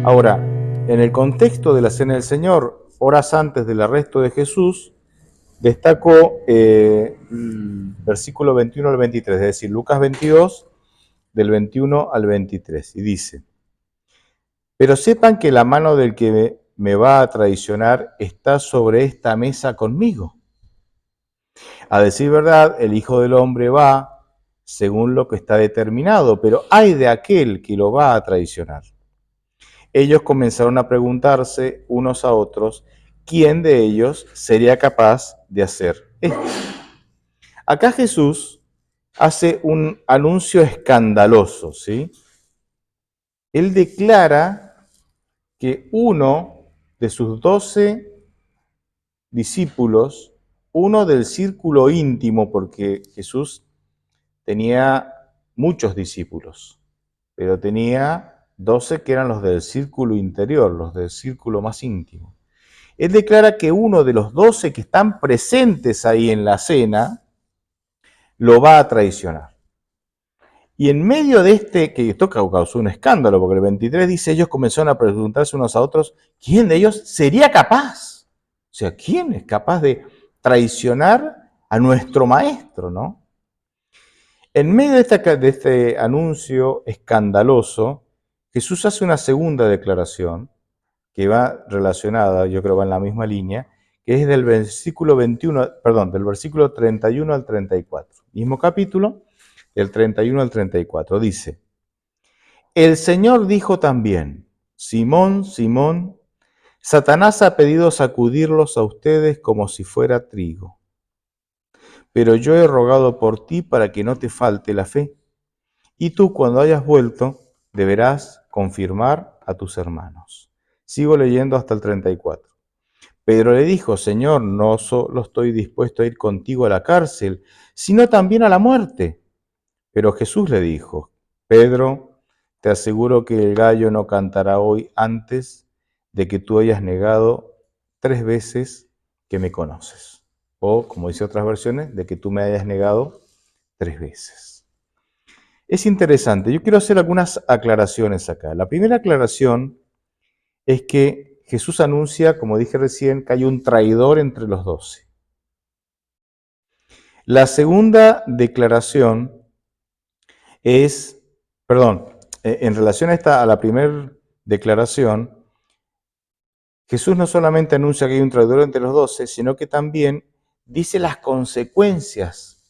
Ahora, en el contexto de la Cena del Señor, horas antes del arresto de Jesús, destacó versículo 21 al 23, es decir, Lucas 22, del 21 al 23, y dice: pero sepan que la mano del que me va a traicionar está sobre esta mesa conmigo. A decir verdad, el Hijo del Hombre va según lo que está determinado, pero ay de aquel que lo va a traicionar. Ellos comenzaron a preguntarse unos a otros quién de ellos sería capaz de hacer esto. Acá Jesús hace un anuncio escandaloso, ¿sí? Él declara que uno de sus 12 discípulos, uno del círculo íntimo, porque Jesús tenía muchos discípulos, pero tenía 12 que eran los del círculo interior, los del círculo más íntimo. Él declara que uno de los 12 que están presentes ahí en la cena lo va a traicionar. Y en medio de que esto causó un escándalo, porque el 23 dice, ellos comenzaron a preguntarse unos a otros, ¿quién de ellos sería capaz? O sea, ¿quién es capaz de traicionar a nuestro maestro, no? En medio de este anuncio escandaloso, Jesús hace una segunda declaración que va relacionada, yo creo va en la misma línea, que es del versículo 21, perdón, del versículo 31 al 34. Mismo capítulo, del 31 al 34. Dice: el Señor dijo también, Simón, Simón, Satanás ha pedido sacudirlos a ustedes como si fuera trigo. Pero yo he rogado por ti para que no te falte la fe. Y tú, cuando hayas vuelto, deberás confirmar a tus hermanos. Sigo leyendo hasta el 34. Pedro le dijo, Señor, no solo estoy dispuesto a ir contigo a la cárcel, sino también a la muerte. Pero Jesús le dijo, Pedro, te aseguro que el gallo no cantará hoy antes de que tú hayas negado 3 veces que me conoces. O, como dice otras versiones, de que tú me hayas negado 3 veces. Es interesante, yo quiero hacer algunas aclaraciones acá. La primera aclaración es que Jesús anuncia, como dije recién, que hay un traidor entre los 12. La segunda declaración es, en relación a la primera declaración, Jesús no solamente anuncia que hay un traidor entre los 12, sino que también dice las consecuencias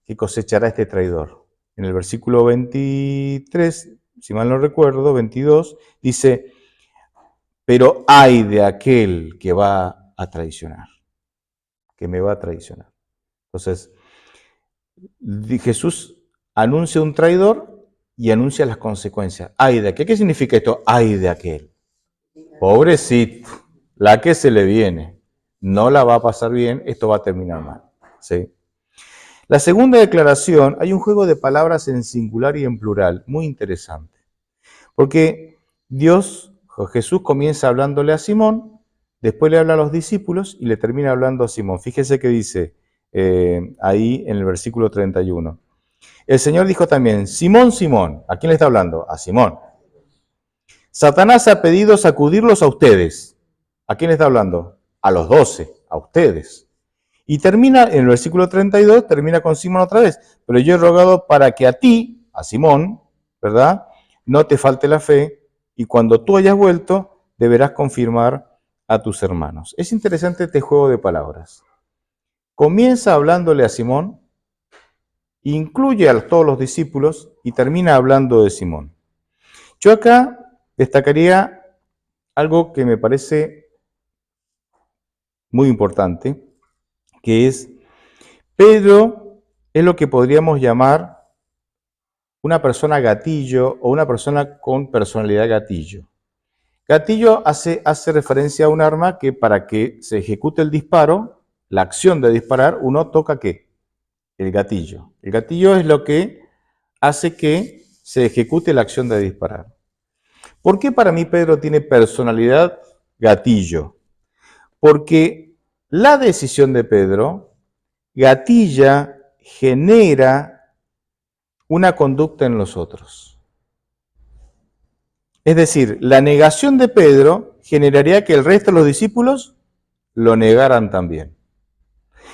que cosechará este traidor. En el versículo 23, si mal no recuerdo, 22, dice, pero ay de aquel que va a traicionar, que me va a traicionar. Entonces, Jesús anuncia un traidor y anuncia las consecuencias. Ay de aquel. ¿Qué significa esto? Ay de aquel. Pobrecito, la que se le viene. No la va a pasar bien, esto va a terminar mal. ¿Sí? La segunda declaración, hay un juego de palabras en singular y en plural, muy interesante. Porque Jesús comienza hablándole a Simón, después le habla a los discípulos y le termina hablando a Simón. Fíjese que dice ahí en el versículo 31. El Señor dijo también, Simón, Simón, ¿a quién le está hablando? A Simón. Satanás ha pedido sacudirlos a ustedes. ¿A quién le está hablando? A los 12, a ustedes. Y termina, en el versículo 32, termina con Simón otra vez. Pero yo he rogado para que a ti, a Simón, ¿verdad? No te falte la fe y cuando tú hayas vuelto, deberás confirmar a tus hermanos. Es interesante este juego de palabras. Comienza hablándole a Simón, incluye a todos los discípulos y termina hablando de Simón. Yo acá destacaría algo que me parece muy importante, que es Pedro es lo que podríamos llamar una persona gatillo o una persona con personalidad gatillo. Gatillo hace referencia a un arma que para que se ejecute el disparo, la acción de disparar, uno toca ¿qué? El gatillo. El gatillo es lo que hace que se ejecute la acción de disparar. ¿Por qué para mí Pedro tiene personalidad gatillo? Porque la decisión de Pedro gatilla, genera una conducta en los otros. Es decir, la negación de Pedro generaría que el resto de los discípulos lo negaran también.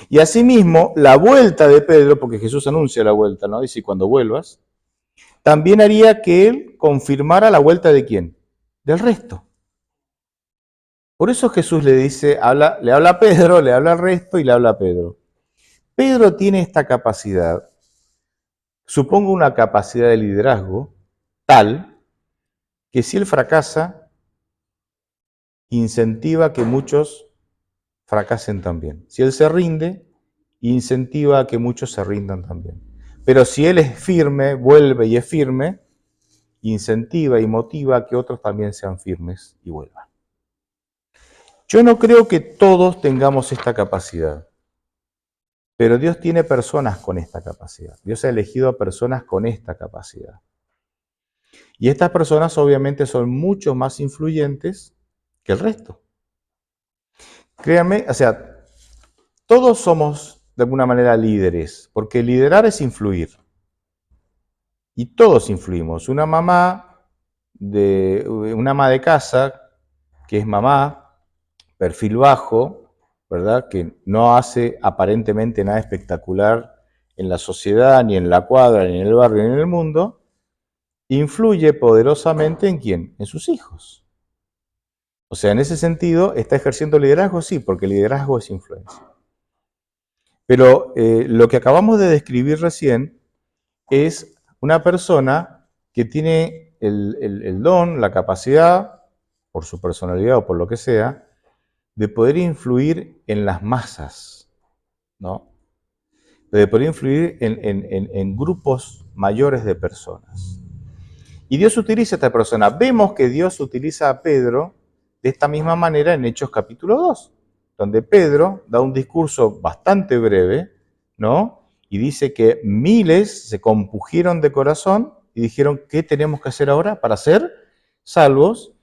Y asimismo, la vuelta de Pedro, porque Jesús anuncia la vuelta, ¿no? Dice, cuando vuelvas, también haría que él confirmara la vuelta de quién? Del resto. Por eso Jesús le dice, le habla a Pedro, le habla al resto y le habla a Pedro. Pedro tiene esta capacidad, supongo una capacidad de liderazgo tal que si él fracasa, incentiva que muchos fracasen también. Si él se rinde, incentiva a que muchos se rindan también. Pero si él es firme, vuelve y es firme, incentiva y motiva a que otros también sean firmes y vuelvan. Yo no creo que todos tengamos esta capacidad, pero Dios tiene personas con esta capacidad. Dios ha elegido a personas con esta capacidad. Y estas personas obviamente son mucho más influyentes que el resto. Créanme, o sea, todos somos de alguna manera líderes, porque liderar es influir. Y todos influimos. Una ama de casa, que es mamá, perfil bajo, ¿verdad? Que no hace aparentemente nada espectacular en la sociedad, ni en la cuadra, ni en el barrio, ni en el mundo, influye poderosamente ¿en quién? En sus hijos. O sea, en ese sentido, ¿está ejerciendo liderazgo? Sí, porque liderazgo es influencia. Pero lo que acabamos de describir recién es una persona que tiene el don, la capacidad, por su personalidad o por lo que sea, de poder influir en las masas, ¿no? De poder influir en grupos mayores de personas. Y Dios utiliza a esta persona. Vemos que Dios utiliza a Pedro de esta misma manera en Hechos capítulo 2, donde Pedro da un discurso bastante breve, ¿no? Y dice que miles se compugieron de corazón y dijeron, ¿qué tenemos que hacer ahora para ser salvos?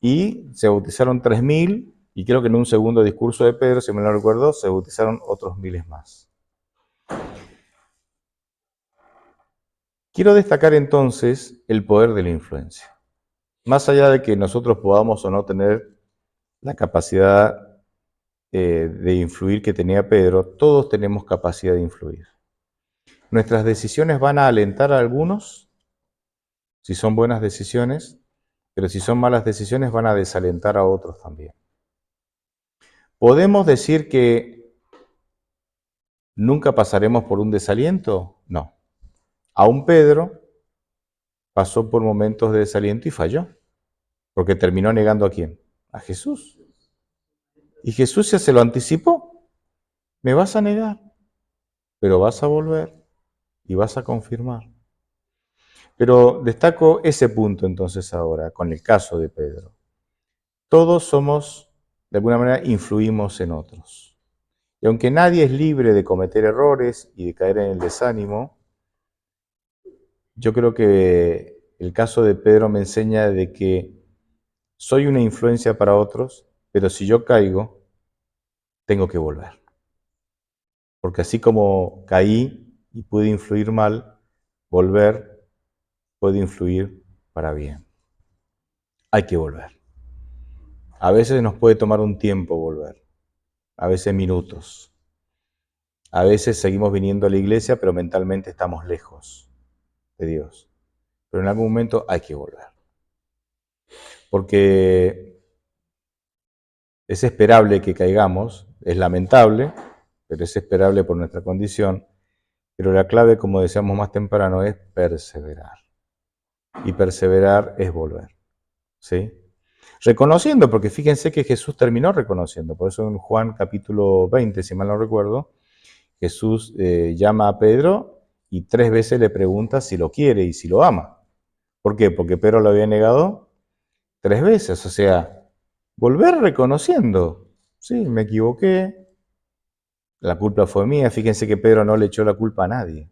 Y se bautizaron 3.000, y creo que en un segundo discurso de Pedro, si me lo recuerdo, se bautizaron otros miles más. Quiero destacar entonces el poder de la influencia. Más allá de que nosotros podamos o no tener la capacidad de influir que tenía Pedro, todos tenemos capacidad de influir. Nuestras decisiones van a alentar a algunos, si son buenas decisiones, pero si son malas decisiones van a desalentar a otros también. ¿Podemos decir que nunca pasaremos por un desaliento? No. Aún Pedro pasó por momentos de desaliento y falló, porque terminó negando ¿a quién? A Jesús. Y Jesús ya se lo anticipó. Me vas a negar, pero vas a volver y vas a confirmar. Pero destaco ese punto entonces ahora, con el caso de Pedro. Todos somos, de alguna manera, influimos en otros. Y aunque nadie es libre de cometer errores y de caer en el desánimo, yo creo que el caso de Pedro me enseña de que soy una influencia para otros, pero si yo caigo, tengo que volver. Porque así como caí y pude influir mal, volver puede influir para bien. Hay que volver. A veces nos puede tomar un tiempo volver, a veces minutos. A veces seguimos viniendo a la iglesia, pero mentalmente estamos lejos de Dios. Pero en algún momento hay que volver. Porque es esperable que caigamos, es lamentable, pero es esperable por nuestra condición. Pero la clave, como decíamos más temprano, es perseverar. Y perseverar es volver. ¿Sí? Reconociendo, porque fíjense que Jesús terminó reconociendo. Por eso en Juan capítulo 20, si mal no recuerdo, Jesús llama a Pedro y 3 veces le pregunta si lo quiere y si lo ama. ¿Por qué? Porque Pedro lo había negado 3 veces. O sea, volver reconociendo. Sí, me equivoqué, la culpa fue mía. Fíjense que Pedro no le echó la culpa a nadie.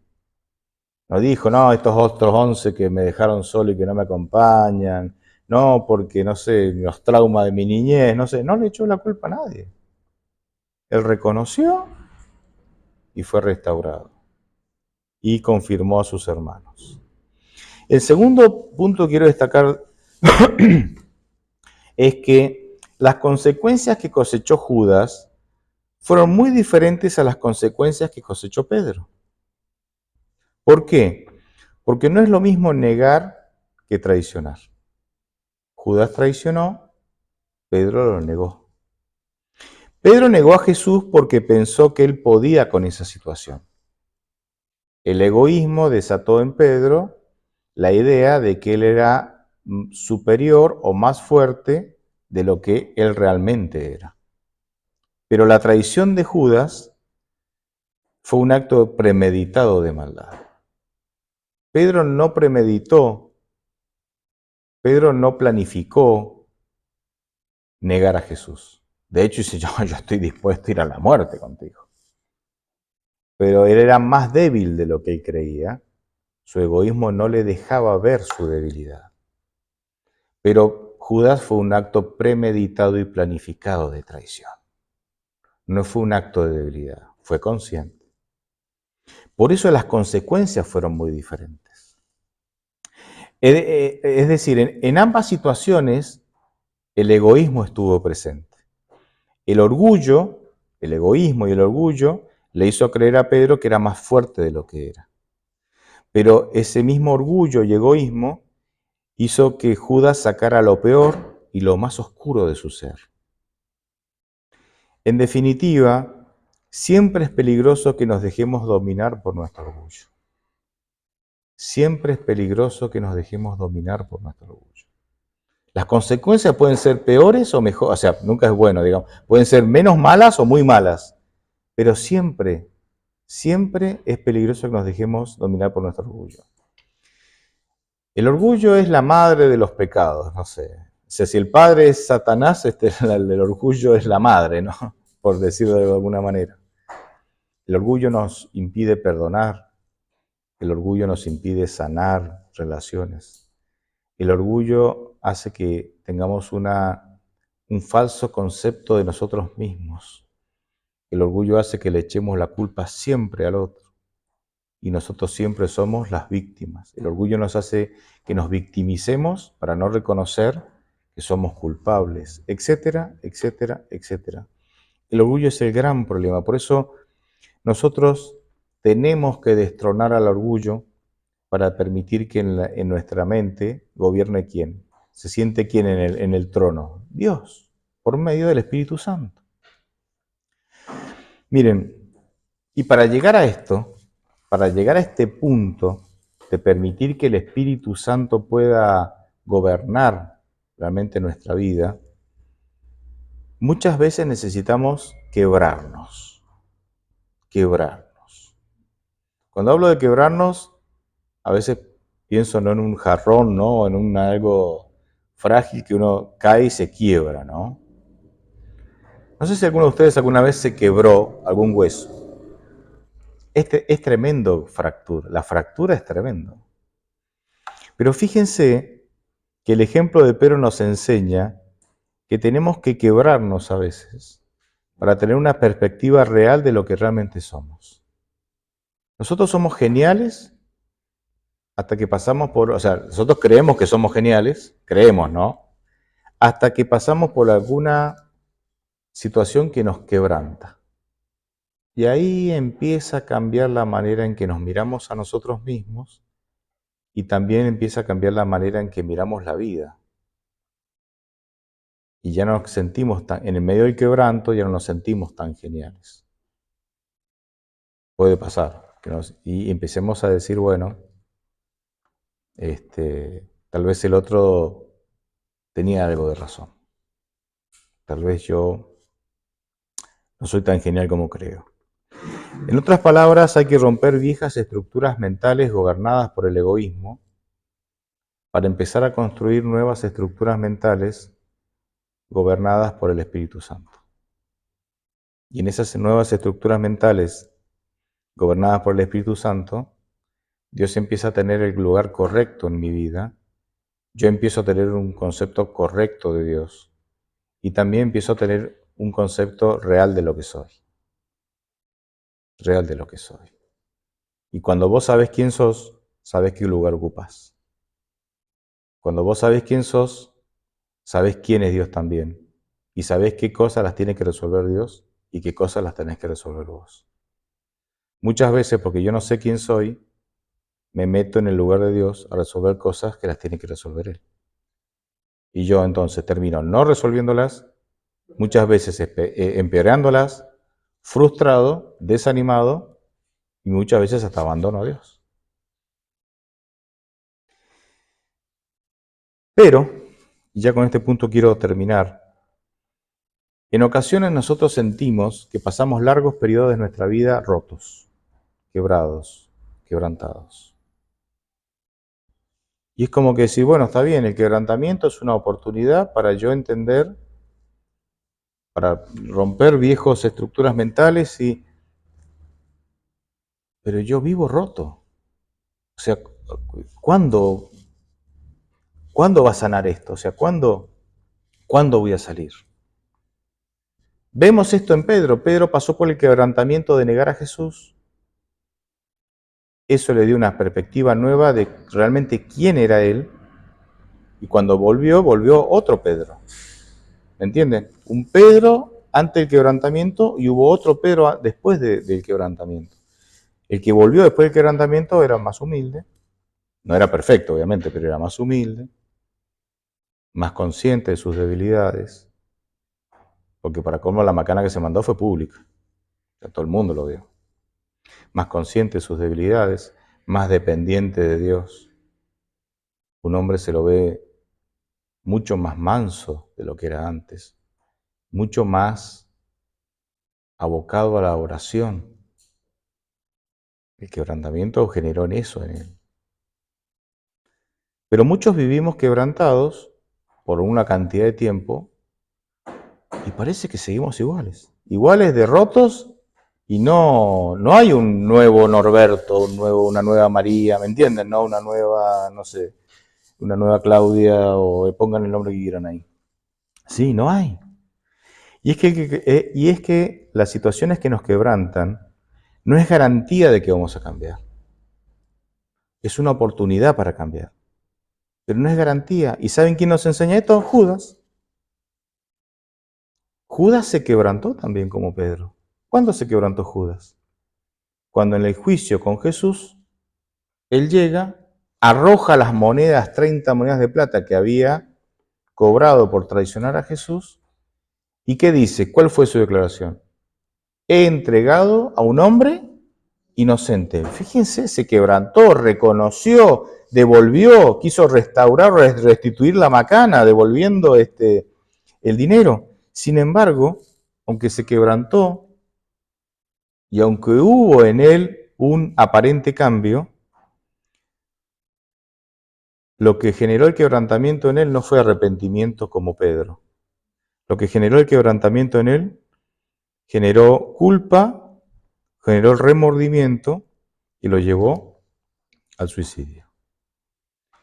No dijo, no, estos otros 11 que me dejaron solo y que no me acompañan. No, porque, no sé, los traumas de mi niñez, no sé. No le echó la culpa a nadie. Él reconoció y fue restaurado. Y confirmó a sus hermanos. El segundo punto que quiero destacar es que las consecuencias que cosechó Judas fueron muy diferentes a las consecuencias que cosechó Pedro. ¿Por qué? Porque no es lo mismo negar que traicionar. Judas traicionó, Pedro lo negó. Pedro negó a Jesús porque pensó que él podía con esa situación. El egoísmo desató en Pedro la idea de que él era superior o más fuerte de lo que él realmente era. Pero la traición de Judas fue un acto premeditado de maldad. Pedro no premeditó, Pedro no planificó negar a Jesús. De hecho, dice, yo estoy dispuesto a ir a la muerte contigo. Pero él era más débil de lo que él creía. Su egoísmo no le dejaba ver su debilidad. Pero Judas fue un acto premeditado y planificado de traición. No fue un acto de debilidad, fue consciente. Por eso las consecuencias fueron muy diferentes. Es decir, en ambas situaciones el egoísmo estuvo presente. El orgullo, el egoísmo y el orgullo le hizo creer a Pedro que era más fuerte de lo que era. Pero ese mismo orgullo y egoísmo hizo que Judas sacara lo peor y lo más oscuro de su ser. En definitiva, siempre es peligroso que nos dejemos dominar por nuestro orgullo. Siempre es peligroso que nos dejemos dominar por nuestro orgullo. Las consecuencias pueden ser peores o mejores, o sea, nunca es bueno, digamos, pueden ser menos malas o muy malas, pero siempre es peligroso que nos dejemos dominar por nuestro orgullo. El orgullo es la madre de los pecados, no sé. O sea, si el padre es Satanás, el orgullo es la madre, ¿no? Por decirlo de alguna manera. El orgullo nos impide perdonar, el orgullo nos impide sanar relaciones. El orgullo hace que tengamos un falso concepto de nosotros mismos. El orgullo hace que le echemos la culpa siempre al otro y nosotros siempre somos las víctimas. El orgullo nos hace que nos victimicemos para no reconocer que somos culpables, etcétera, etcétera, etcétera. El orgullo es el gran problema. Por eso nosotros tenemos que destronar al orgullo para permitir que en nuestra mente gobierne quién. ¿Se siente quién en el trono? Dios, por medio del Espíritu Santo. Miren, y para llegar a esto, para llegar a este punto de permitir que el Espíritu Santo pueda gobernar realmente nuestra vida, muchas veces necesitamos quebrarnos. Quebrarnos. Cuando hablo de quebrarnos, a veces pienso no en un jarrón, ¿no? En algo frágil que uno cae y se quiebra, ¿no? No sé si alguno de ustedes alguna vez se quebró algún hueso. Es tremendo la fractura es tremendo. Pero fíjense que el ejemplo de Pedro nos enseña que tenemos que quebrarnos a veces para tener una perspectiva real de lo que realmente somos. Nosotros somos geniales hasta que pasamos por, o sea, nosotros creemos que somos geniales, creemos, ¿no? Hasta que pasamos por alguna situación que nos quebranta. Y ahí empieza a cambiar la manera en que nos miramos a nosotros mismos y también empieza a cambiar la manera en que miramos la vida. Y ya no nos sentimos tan, en el medio del quebranto ya no nos sentimos tan geniales. Puede pasar. Y empecemos a decir, bueno, tal vez el otro tenía algo de razón. Tal vez yo no soy tan genial como creo. En otras palabras, hay que romper viejas estructuras mentales gobernadas por el egoísmo para empezar a construir nuevas estructuras mentales gobernadas por el Espíritu Santo. Y en esas nuevas estructuras mentales gobernadas por el Espíritu Santo, Dios empieza a tener el lugar correcto en mi vida, yo empiezo a tener un concepto correcto de Dios y también empiezo a tener un concepto real de lo que soy. Real de lo que soy. Y cuando vos sabes quién sos, sabes qué lugar ocupas. Cuando vos sabés quién sos, sabés quién es Dios también. Y sabés qué cosas las tiene que resolver Dios y qué cosas las tenés que resolver vos. Muchas veces, porque yo no sé quién soy, me meto en el lugar de Dios a resolver cosas que las tiene que resolver Él. Y yo entonces termino no resolviéndolas, muchas veces empeorándolas, frustrado, desanimado y muchas veces hasta abandono a Dios. Pero, y ya con este punto quiero terminar, en ocasiones nosotros sentimos que pasamos largos periodos de nuestra vida rotos, quebrados, quebrantados. Y es como que decir, bueno, está bien, el quebrantamiento es una oportunidad para yo entender, para romper viejos estructuras mentales, pero yo vivo roto. O sea, ¿cuándo va a sanar esto? O sea, ¿cuándo voy a salir? Vemos esto en Pedro. Pedro pasó por el quebrantamiento de negar a Jesús. Eso le dio una perspectiva nueva de realmente quién era él. Y cuando volvió otro Pedro. ¿Me entienden? Un Pedro antes del quebrantamiento y hubo otro Pedro después del quebrantamiento. El que volvió después del quebrantamiento era más humilde. No era perfecto, obviamente, pero era más humilde, más consciente de sus debilidades. Porque para colmo la macana que se mandó fue pública. O sea, todo el mundo lo vio. Más consciente de sus debilidades, más dependiente de Dios. Un hombre se lo ve mucho más manso de lo que era antes, mucho más abocado a la oración. El quebrantamiento generó en eso en él. Pero muchos vivimos quebrantados por una cantidad de tiempo y parece que seguimos iguales. Iguales de rotos y no hay un nuevo Norberto, una nueva María, ¿me entienden? No, una nueva, no sé, una nueva Claudia o pongan el nombre que quieran ahí. Sí, no hay. Y es que las situaciones que nos quebrantan no es garantía de que vamos a cambiar. Es una oportunidad para cambiar. Pero no es garantía. ¿Y saben quién nos enseña esto? Judas. Judas se quebrantó también como Pedro. ¿Cuándo se quebrantó Judas? Cuando en el juicio con Jesús, él llega, arroja las monedas, 30 monedas de plata que había cobrado por traicionar a Jesús. ¿Y qué dice? ¿Cuál fue su declaración? He entregado a un hombre inocente. Fíjense, se quebrantó, reconoció, devolvió, quiso restaurar, restituir la macana, devolviendo el dinero. Sin embargo, aunque se quebrantó y aunque hubo en él un aparente cambio, lo que generó el quebrantamiento en él no fue arrepentimiento como Pedro. Lo que generó el quebrantamiento en él generó culpa, generó el remordimiento y lo llevó al suicidio.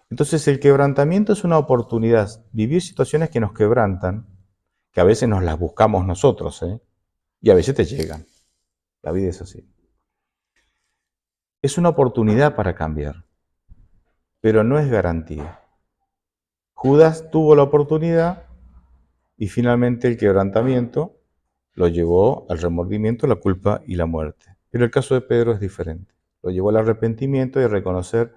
Entonces el quebrantamiento es una oportunidad. Vivir situaciones que nos quebrantan, que a veces nos las buscamos nosotros, y a veces te llegan. La vida es así. Es una oportunidad para cambiar, pero no es garantía. Judas tuvo la oportunidad y finalmente el quebrantamiento lo llevó al remordimiento, la culpa y la muerte. Pero el caso de Pedro es diferente. Lo llevó al arrepentimiento y a reconocer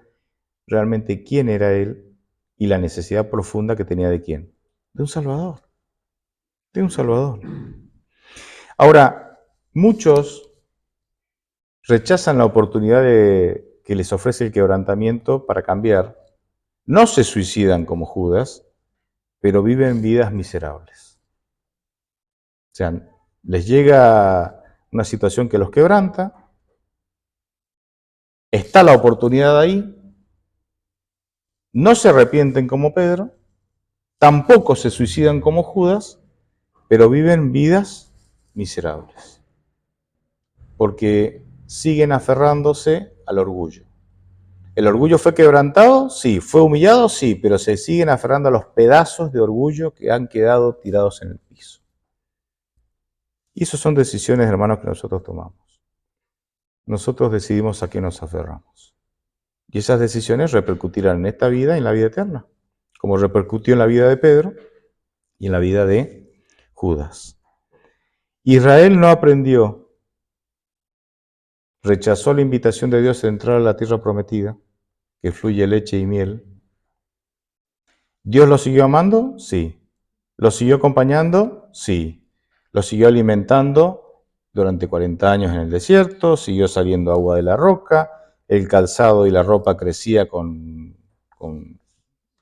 realmente quién era él y la necesidad profunda que tenía de quién. De un Salvador. De un Salvador. Ahora, muchos rechazan la oportunidad que les ofrece el quebrantamiento para cambiar. No se suicidan como Judas, pero viven vidas miserables. O sea, les llega una situación que los quebranta, está la oportunidad ahí, no se arrepienten como Pedro, tampoco se suicidan como Judas, pero viven vidas miserables. Porque siguen aferrándose al orgullo. ¿El orgullo fue quebrantado? Sí. ¿Fue humillado? Sí, pero se siguen aferrando a los pedazos de orgullo que han quedado tirados en el piso. Y esas son decisiones, hermanos, que nosotros tomamos. Nosotros decidimos a qué nos aferramos. Y esas decisiones repercutirán en esta vida y en la vida eterna. como repercutió en la vida de Pedro y en la vida de Judas. Israel no aprendió, rechazó la invitación de Dios a entrar a la tierra prometida, que fluye leche y miel. ¿Dios lo siguió amando? Sí. ¿Lo siguió acompañando? Sí. ¿Lo siguió alimentando durante 40 años en el desierto? ¿Siguió saliendo agua de la roca? ¿El calzado y la ropa crecía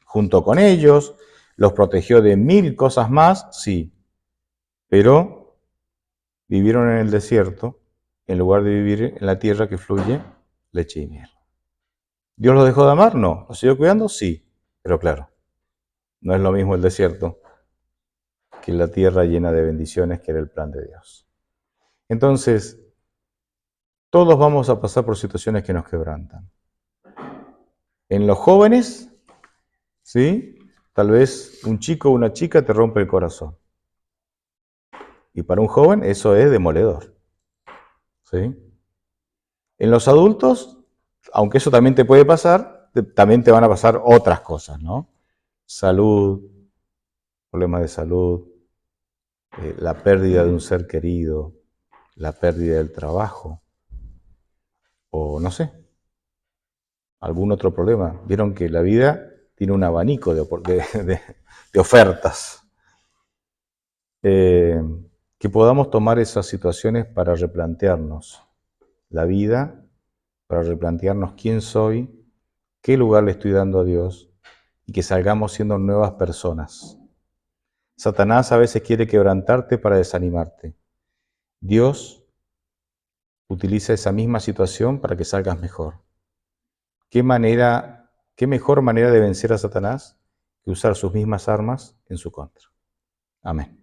junto con ellos? ¿Los protegió de 1000 cosas más? Sí. Pero vivieron en el desierto en lugar de vivir en la tierra que fluye leche y miel. ¿Dios los dejó de amar? No. ¿Los siguió cuidando? Sí. Pero claro, no es lo mismo el desierto que la tierra llena de bendiciones que era el plan de Dios. Entonces, todos vamos a pasar por situaciones que nos quebrantan. En los jóvenes, ¿sí? Tal vez un chico o una chica te rompe el corazón. Y para un joven eso es demoledor, ¿sí? En los adultos, aunque eso también te puede pasar, también te van a pasar otras cosas, ¿no? Salud, problemas de salud, la pérdida de un ser querido, la pérdida del trabajo, o no sé, algún otro problema. Vieron que la vida tiene un abanico de ofertas. Que podamos tomar esas situaciones para replantearnos la vida, para replantearnos quién soy, qué lugar le estoy dando a Dios y que salgamos siendo nuevas personas. Satanás a veces quiere quebrantarte para desanimarte. Dios utiliza esa misma situación para que salgas mejor. ¿Qué mejor manera de vencer a Satanás que usar sus mismas armas en su contra? Amén.